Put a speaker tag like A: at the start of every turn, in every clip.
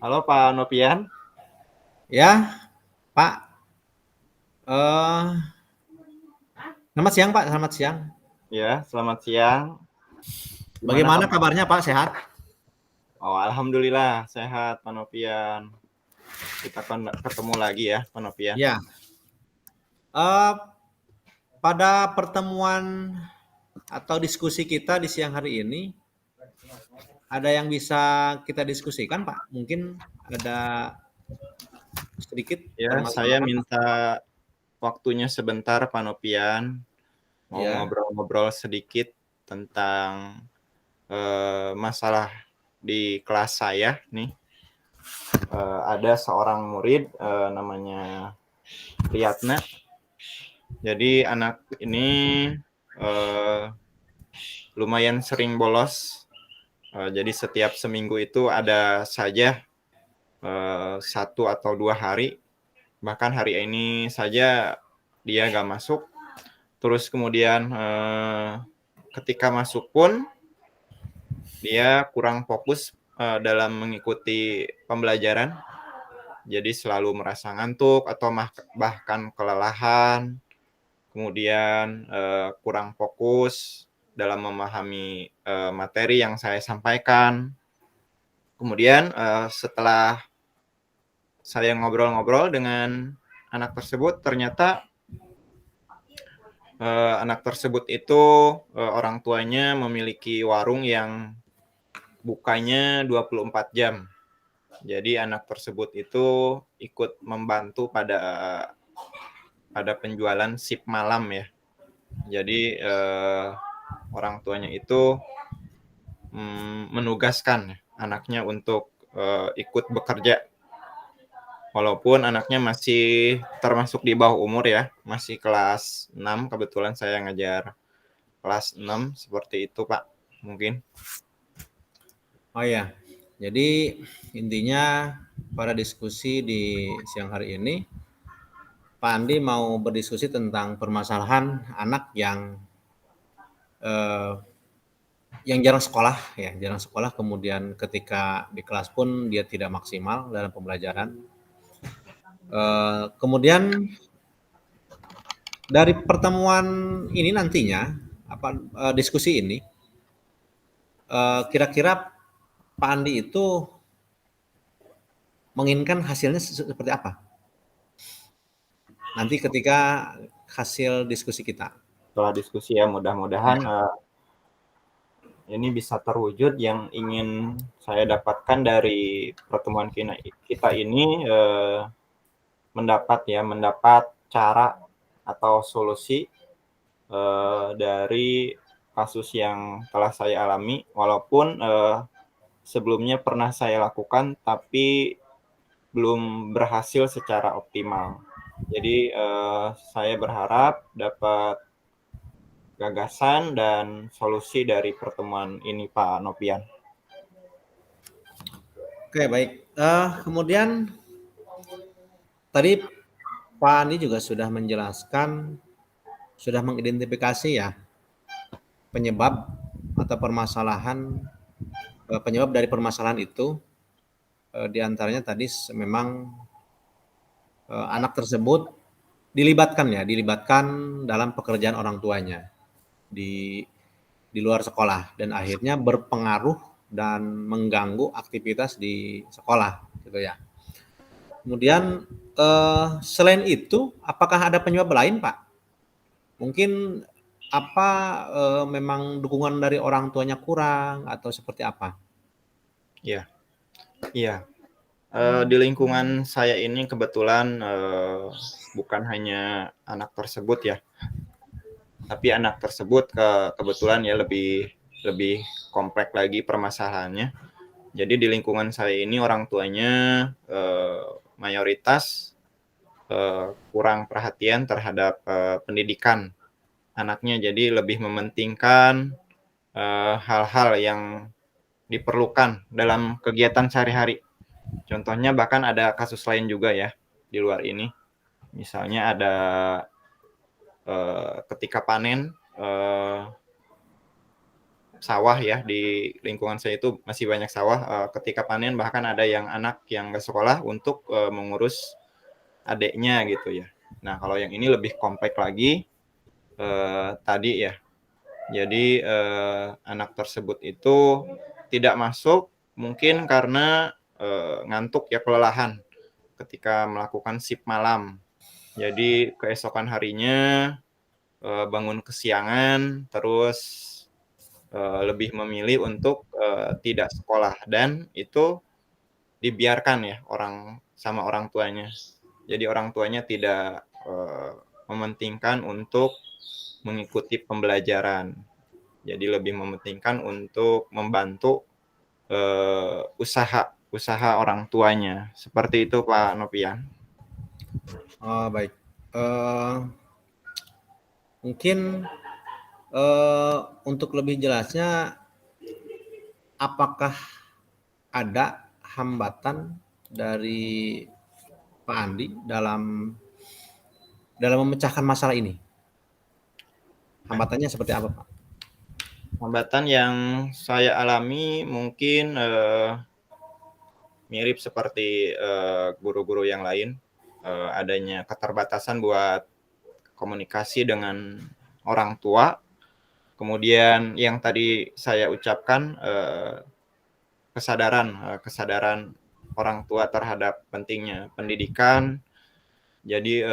A: Halo Pak Nopian.
B: Ya, Pak. Eh, Selamat siang, Pak. Selamat siang.
A: Ya, selamat siang. Gimana
B: Bagaimana
A: kabar?
B: kabarnya, Pak? Sehat?
A: Oh, alhamdulillah sehat Pak Nopian. Kita ketemu lagi ya Pak Nopian.
B: Ya. Eh, Pada pertemuan atau diskusi kita di siang hari ini, ada yang bisa kita diskusikan, Pak? Mungkin ada sedikit
A: Ya, saya
B: permasalahan.
A: minta waktunya sebentar Pak Nopian. Mau
B: Ya,
A: ngobrol-ngobrol sedikit tentang masalah di kelas saya nih. Ada seorang murid namanya Riyatna. Jadi anak ini eh, lumayan sering bolos. Jadi setiap seminggu itu ada saja 1 atau 2 hari, bahkan hari ini saja dia nggak masuk. Terus kemudian ketika masuk pun dia kurang fokus dalam mengikuti pembelajaran, jadi selalu merasa ngantuk atau bahkan kelelahan, kemudian kurang fokus dalam memahami materi yang saya sampaikan. Kemudian setelah saya ngobrol-ngobrol dengan anak tersebut, ternyata anak tersebut itu orang tuanya memiliki warung yang bukanya 24 jam. Jadi anak tersebut itu ikut membantu pada penjualan sip malam ya. Jadi orang tuanya itu menugaskan anaknya untuk ikut bekerja. Walaupun anaknya masih termasuk di bawah umur ya, masih kelas 6, kebetulan saya ngajar kelas 6, seperti itu Pak, mungkin.
B: oh ya. Jadi intinya pada diskusi di siang hari ini, Pak Andi mau berdiskusi tentang permasalahan anak eh, yang jarang sekolah ya, jarang sekolah, kemudian ketika di kelas pun dia tidak maksimal dalam pembelajaran. Kemudian dari pertemuan ini nantinya diskusi ini, kira-kira Pak Andi itu menginginkan hasilnya seperti apa? Nanti ketika hasil diskusi kita.
A: Setelah diskusi ya, mudah-mudahan
B: Ya.
A: ini bisa terwujud yang ingin saya dapatkan dari pertemuan kita ini, mendapat cara atau solusi dari kasus yang telah saya alami, walaupun sebelumnya pernah saya lakukan tapi belum berhasil secara optimal. Jadi saya berharap dapat gagasan dan solusi dari pertemuan ini Pak Nopian.
B: Oke, baik. Kemudian tadi Pak Andi juga sudah menjelaskan, sudah mengidentifikasi ya penyebab atau permasalahan, penyebab dari permasalahan itu, diantaranya tadi memang anak tersebut dilibatkan dalam pekerjaan orang tuanya di luar sekolah dan akhirnya berpengaruh dan mengganggu aktivitas di sekolah gitu ya. Kemudian selain itu apakah ada penyebab lain, Pak? Mungkin apa memang dukungan dari orang tuanya kurang atau seperti apa?
A: Iya, iya. Di lingkungan saya ini kebetulan bukan hanya anak tersebut ya, tapi anak tersebut kebetulan ya lebih lebih kompleks lagi permasalahannya. Jadi di lingkungan saya ini orang tuanya mayoritas kurang perhatian terhadap pendidikan anaknya. Jadi lebih mementingkan hal-hal yang diperlukan dalam kegiatan sehari-hari. Contohnya bahkan ada kasus lain juga ya di luar ini. Misalnya ada ketika panen sawah ya, di lingkungan saya itu masih banyak sawah. Ketika panen bahkan ada yang anak yang nggak sekolah untuk mengurus adiknya gitu ya. Nah kalau yang ini lebih kompak lagi tadi ya. Jadi anak tersebut itu tidak masuk mungkin karena ngantuk ya, kelelahan ketika melakukan shift malam. Jadi keesokan harinya bangun kesiangan, terus lebih memilih untuk tidak sekolah, dan itu dibiarkan ya sama orang tuanya. Jadi orang tuanya tidak mementingkan untuk mengikuti pembelajaran. Jadi lebih mementingkan untuk membantu usaha orang tuanya. Seperti itu Pak Nopian.
B: Oh, baik. Mungkin untuk lebih jelasnya, apakah ada hambatan dari Pak Andi dalam memecahkan masalah ini? Hambatannya seperti apa, Pak?
A: Hambatan yang saya alami mungkin mirip seperti guru-guru yang lain, adanya keterbatasan buat komunikasi dengan orang tua. Kemudian yang tadi saya ucapkan, kesadaran orang tua terhadap pentingnya pendidikan. Jadi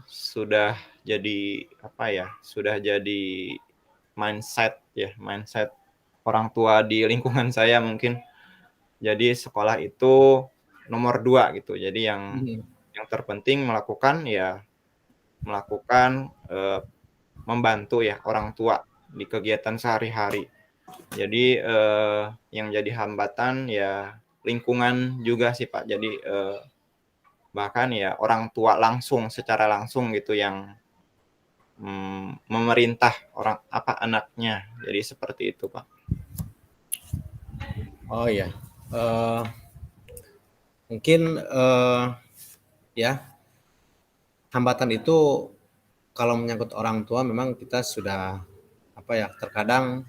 A: sudah jadi sudah jadi mindset orang tua di lingkungan saya mungkin. Jadi sekolah itu nomor 2 gitu. Jadi yang terpenting melakukan membantu ya orang tua di kegiatan sehari-hari. Jadi yang jadi hambatan ya lingkungan juga sih Pak. Jadi bahkan ya orang tua secara langsung gitu yang memerintah anaknya. Jadi seperti itu Pak.
B: Oh ya, mungkin ya, hambatan itu kalau menyangkut orang tua memang kita sudah terkadang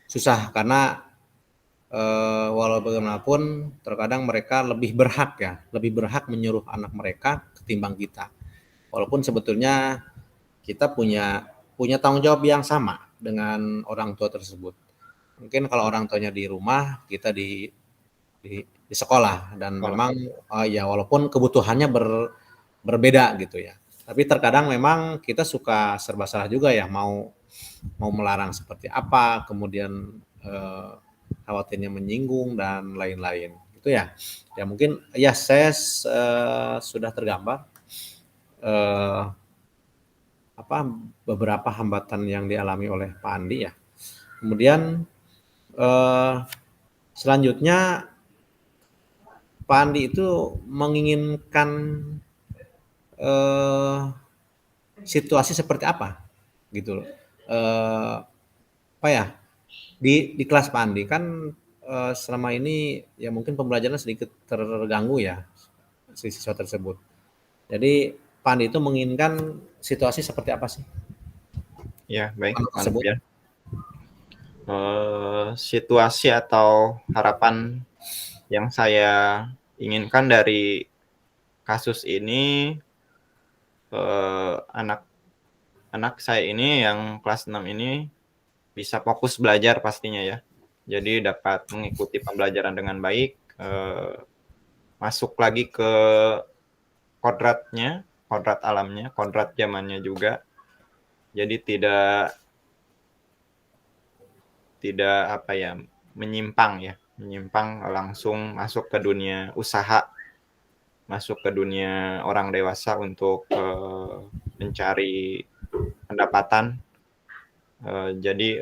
B: susah, karena walau bagaimanapun terkadang mereka lebih berhak menyuruh anak mereka ketimbang kita. Walaupun sebetulnya kita punya tanggung jawab yang sama dengan orang tua tersebut. Mungkin kalau orang tuanya di rumah, kita di sekolah, dan memang ya walaupun kebutuhannya berbeda gitu ya. Tapi terkadang memang kita suka serba salah juga ya, mau melarang seperti apa, kemudian khawatirnya menyinggung dan lain-lain. Itu ya. Ya mungkin ya saya sudah tergambar beberapa hambatan yang dialami oleh Pak Andi ya. Kemudian selanjutnya Pak Andi itu menginginkan situasi seperti apa gitu loh. Di kelas Pak Andi kan selama ini ya mungkin pembelajaran sedikit terganggu ya si siswa tersebut. Jadi Pak Andi itu menginginkan situasi seperti apa sih?
A: Ya, baik Pak
B: Tersebut.
A: Nopian. Situasi atau harapan yang saya inginkan dari kasus ini, anak saya ini yang kelas 6 ini bisa fokus belajar pastinya ya. Jadi dapat mengikuti pembelajaran dengan baik, masuk lagi ke kodrat alamnya, kodrat zamannya juga. Jadi tidak menyimpang langsung masuk ke dunia usaha, masuk ke dunia orang dewasa untuk mencari pendapatan. Jadi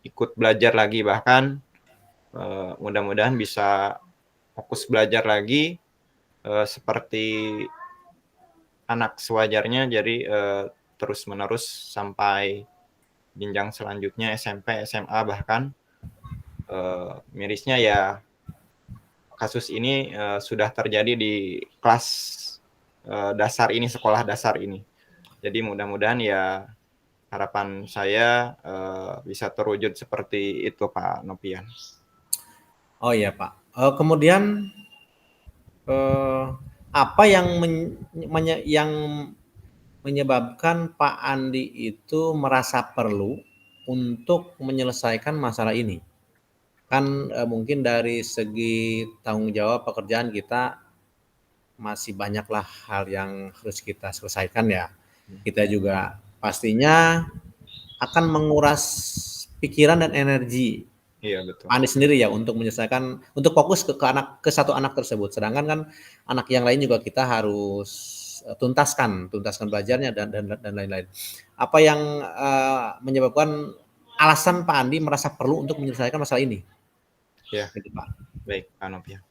A: ikut belajar lagi, bahkan mudah-mudahan bisa fokus belajar lagi seperti anak sewajarnya. Jadi terus-menerus sampai jenjang selanjutnya SMP, SMA bahkan. Mirisnya ya kasus ini sudah terjadi di kelas dasar ini, sekolah dasar ini. Jadi mudah-mudahan ya harapan saya bisa terwujud seperti itu Pak Nopian.
B: Oh iya Pak. Kemudian apa yang yang menyebabkan Pak Andi itu merasa perlu untuk menyelesaikan masalah ini? Kan mungkin dari segi tanggung jawab pekerjaan kita masih banyaklah hal yang harus kita selesaikan ya. Kita juga pastinya akan menguras pikiran dan energi
A: Iya betul.
B: Andi sendiri ya untuk menyelesaikan, untuk fokus ke satu anak tersebut. Sedangkan kan anak yang lain juga kita harus tuntaskan belajarnya dan lain-lain. Apa yang menyebabkan alasan Pak Andi merasa perlu untuk menyelesaikan masalah ini?
A: Ya,
B: Gitu, Pak.
A: baik Pak Nopian.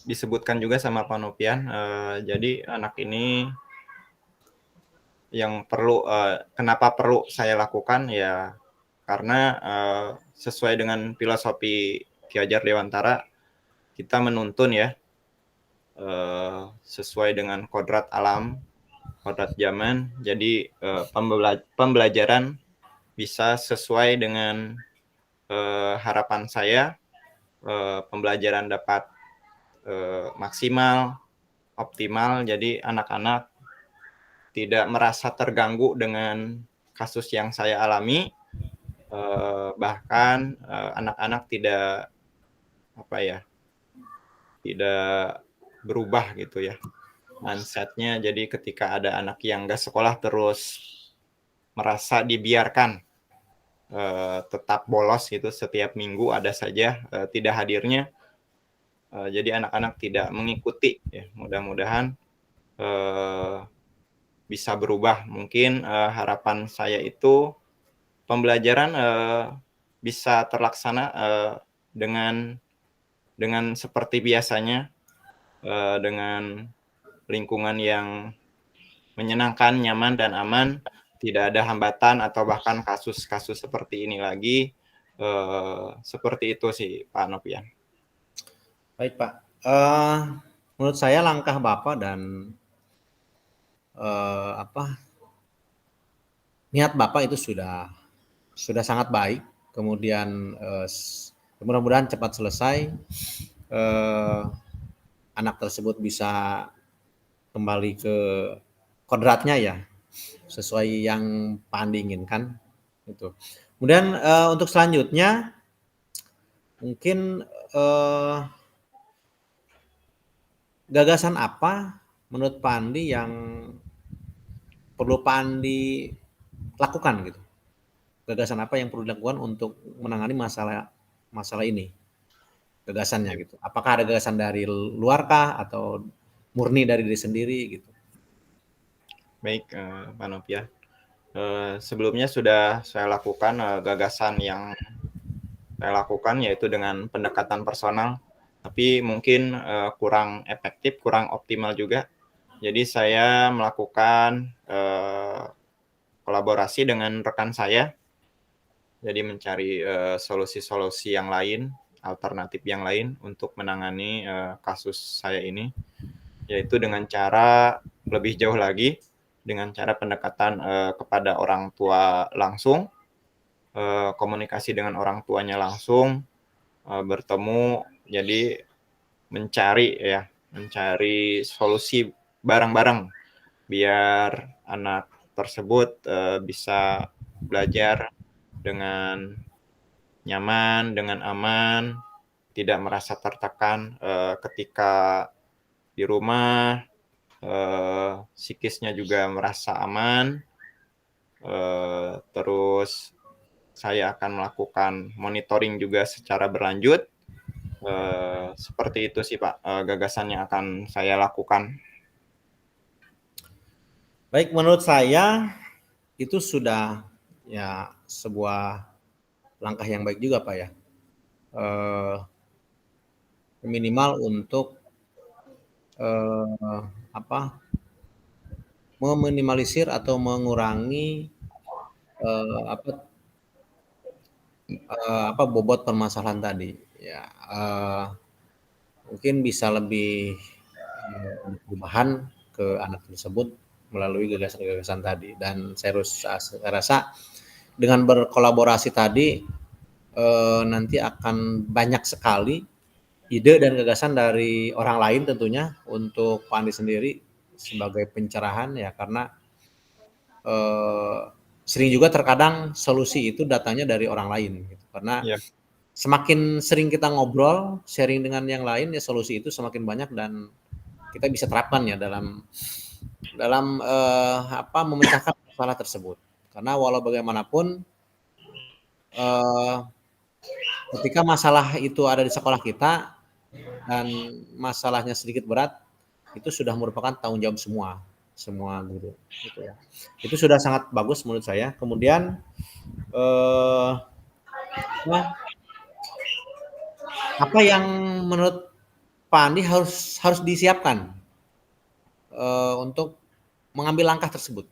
A: Disebutkan juga sama Pak Nopian, jadi anak ini yang perlu, kenapa perlu saya lakukan ya karena sesuai dengan filosofi Ki Hajar Dewantara, kita menuntun ya sesuai dengan kodrat alam, kodrat zaman. Jadi pembelajaran bisa sesuai dengan harapan saya, pembelajaran dapat maksimal, optimal. Jadi anak-anak tidak merasa terganggu dengan kasus yang saya alami, bahkan anak-anak tidak tidak berubah gitu ya mindsetnya. Jadi ketika ada anak yang nggak sekolah terus merasa dibiarkan tetap bolos gitu setiap minggu ada saja tidak hadirnya, jadi anak-anak tidak mengikuti ya. Mudah-mudahan bisa berubah. Mungkin harapan saya itu pembelajaran bisa terlaksana dengan seperti biasanya, dengan lingkungan yang menyenangkan, nyaman, dan aman, tidak ada hambatan atau bahkan kasus-kasus seperti ini lagi. Seperti itu sih Pak Nopian.
B: Baik Pak. Menurut saya langkah Bapak dan niat Bapak itu sudah sangat baik. Kemudian mudah-mudahan cepat selesai. Anak tersebut bisa kembali ke kodratnya ya, sesuai yang Pak Andi inginkan. Itu. Kemudian untuk selanjutnya mungkin gagasan apa menurut Pak Andi yang perlu Pak Andi lakukan gitu? Gagasan apa yang perlu dilakukan untuk menangani masalah ini? Gagasannya gitu. Apakah ada gagasan dari luarkah atau murni dari diri sendiri gitu?
A: Baik Pak Nopian. Sebelumnya sudah saya lakukan gagasan yang saya lakukan yaitu dengan pendekatan personal, tapi mungkin kurang efektif, kurang optimal juga. Jadi saya melakukan kolaborasi dengan rekan saya, jadi mencari solusi-solusi yang lain, alternatif yang lain untuk menangani kasus saya ini, yaitu dengan cara lebih jauh lagi, dengan cara pendekatan kepada orang tua langsung, komunikasi dengan orang tuanya langsung, bertemu, jadi mencari solusi bareng-bareng biar anak tersebut bisa belajar dengan nyaman, dengan aman, tidak merasa tertekan ketika di rumah, psikisnya juga merasa aman. Terus saya akan melakukan monitoring juga secara berlanjut. Seperti itu sih Pak, gagasan yang akan saya lakukan.
B: Baik, menurut saya itu sudah ya sebuah langkah yang baik juga Pak ya. Minimal untuk meminimalisir atau mengurangi bobot permasalahan tadi. Ya, mungkin bisa lebih perubahan ke anak tersebut melalui gagasan-gagasan tadi. Dan saya rasa dengan berkolaborasi tadi nanti akan banyak sekali ide dan gagasan dari orang lain tentunya untuk Pak Andi sendiri sebagai pencerahan ya, karena sering juga terkadang solusi itu datangnya dari orang lain gitu. Karena
A: Iya.
B: semakin sering kita ngobrol, sharing dengan yang lain ya solusi itu semakin banyak dan kita bisa terapkan ya dalam memecahkan masalah tersebut. Karena walau bagaimanapun ketika masalah itu ada di sekolah kita dan masalahnya sedikit berat, itu sudah merupakan tanggung jawab semua guru gitu ya. Itu sudah sangat bagus menurut saya. Kemudian apa yang menurut Pak Andi harus disiapkan untuk mengambil langkah tersebut?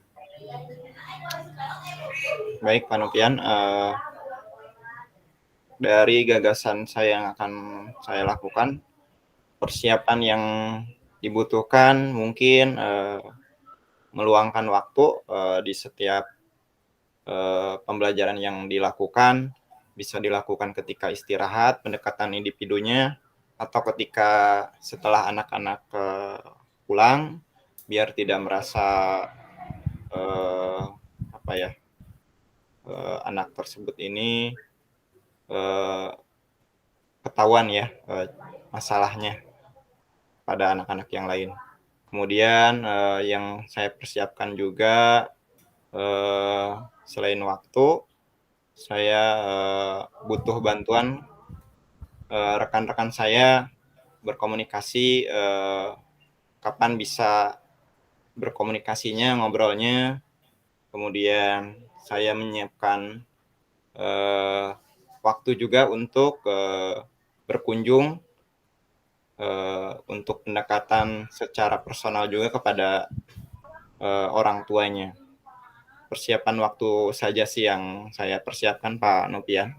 A: Baik, Pak Nopian, dari gagasan saya yang akan saya lakukan, persiapan yang dibutuhkan mungkin meluangkan waktu di setiap pembelajaran yang dilakukan, bisa dilakukan ketika istirahat, pendekatan individunya, atau ketika setelah anak-anak pulang, biar tidak merasa anak tersebut ini ketahuan ya masalahnya pada anak-anak yang lain. Kemudian yang saya persiapkan juga selain waktu, saya butuh bantuan rekan-rekan saya berkomunikasi, kapan bisa berkomunikasinya, ngobrolnya. Kemudian saya menyiapkan waktu juga untuk berkunjung untuk pendekatan secara personal juga kepada orang tuanya. Persiapan waktu saja sih yang saya persiapkan, Pak Nopian.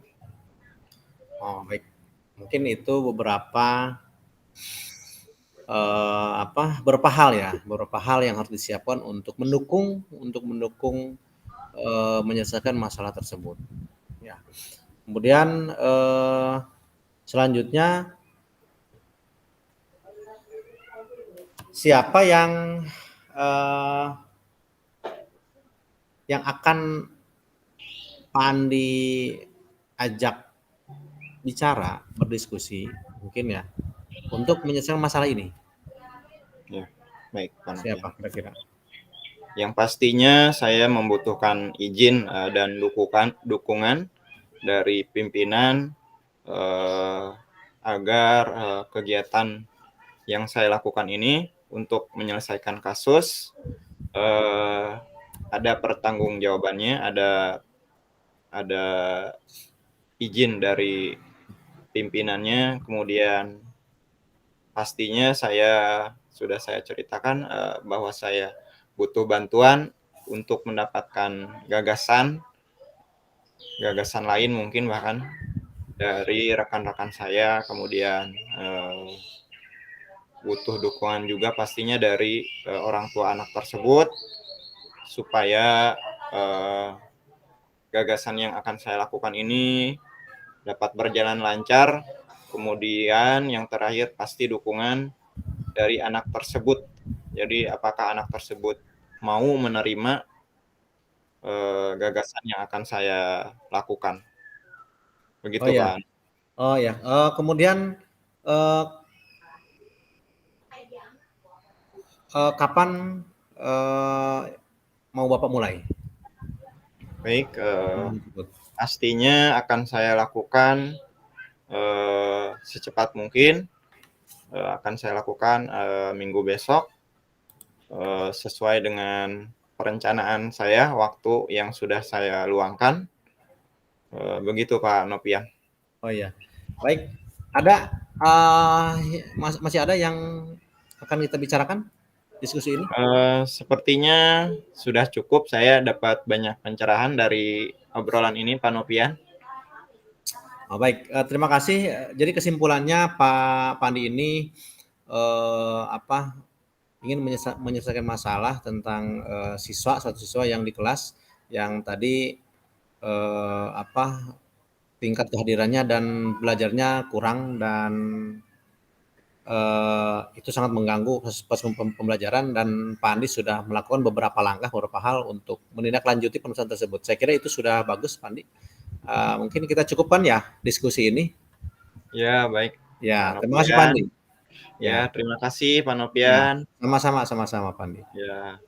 B: Oh, baik. Mungkin itu beberapa beberapa hal yang harus disiapkan untuk mendukung menyelesaikan masalah tersebut. Ya. Kemudian selanjutnya siapa yang akan Pak Andi ajak bicara, berdiskusi mungkin ya, untuk menyelesaikan masalah ini?
A: Ya, baik, Pak Nopian.
B: Siapa kira-kira?
A: Yang pastinya saya membutuhkan izin dan dukungan dari pimpinan agar kegiatan yang saya lakukan ini untuk menyelesaikan kasus ada pertanggungjawabannya, ada izin dari pimpinannya. Kemudian pastinya sudah saya ceritakan bahwa saya butuh bantuan untuk mendapatkan gagasan lain mungkin bahkan dari rekan-rekan saya. Kemudian butuh dukungan juga pastinya dari orang tua anak tersebut supaya gagasan yang akan saya lakukan ini dapat berjalan lancar. Kemudian yang terakhir pasti dukungan dari anak tersebut. Jadi apakah anak tersebut mau menerima gagasan yang akan saya lakukan.
B: Oh
A: Begitu,
B: ya,
A: Pak.
B: oh ya. Kemudian kapan mau Bapak mulai?
A: Baik, pastinya akan saya lakukan secepat mungkin. Akan saya lakukan minggu besok sesuai dengan perencanaan saya, waktu yang sudah saya luangkan. Begitu, Pak Nopian.
B: Oh ya, baik. Ada masih ada yang akan kita bicarakan diskusi ini?
A: Sepertinya sudah cukup. Saya dapat banyak pencerahan dari obrolan ini, Pak Nopian.
B: Oh, baik, terima kasih. Jadi kesimpulannya Pak Pandi ini ingin menyelesaikan masalah tentang suatu siswa yang di kelas yang tadi tingkat kehadirannya dan belajarnya kurang dan itu sangat mengganggu proses pembelajaran, dan Pak Andi sudah melakukan beberapa langkah, beberapa hal untuk menindaklanjuti permasalahan tersebut. Saya kira itu sudah bagus, Pak Andi. Mungkin kita cukupkan ya diskusi ini.
A: Ya, baik.
B: Ya,
A: Pak
B: terima kasih Pak
A: Nopian.
B: Andi.
A: Ya,
B: Ya,
A: terima kasih Pak
B: ya,
A: Nopian.
B: sama-sama Pak Andi.
A: Ya.